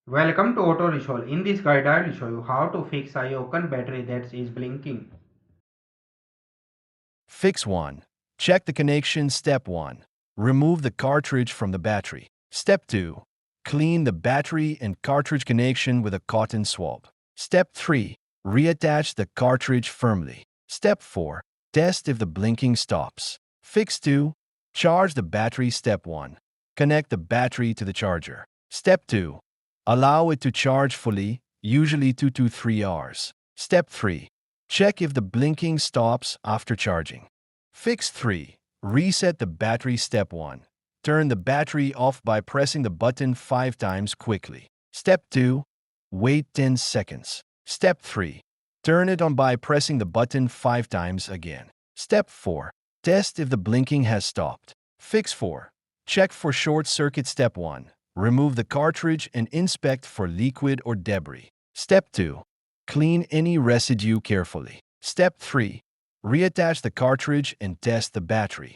Welcome to Auto Resolve. In this guide, I will show you how to fix a Yocan battery that is blinking. Fix 1. Check the connection. Step 1. Remove the cartridge from the battery. Step 2. Clean the battery and cartridge connection with a cotton swab. Step 3. Reattach the cartridge firmly. Step 4. Test if the blinking stops. Fix 2. Charge the battery. Step 1. Connect the battery to the charger. Step 2. Allow it to charge fully, usually 2 to 3 hours. Step 3. Check if the blinking stops after charging. Fix 3. Reset the battery. Step 1. Turn the battery off by pressing the button 5 times quickly. Step 2. Wait 10 seconds. Step 3. Turn it on by pressing the button 5 times again. Step 4. Test if the blinking has stopped. Fix 4. Check for short circuit. Step 1. Remove the cartridge and inspect for liquid or debris. Step 2. Clean any residue carefully. Step 3. Reattach the cartridge and test the battery.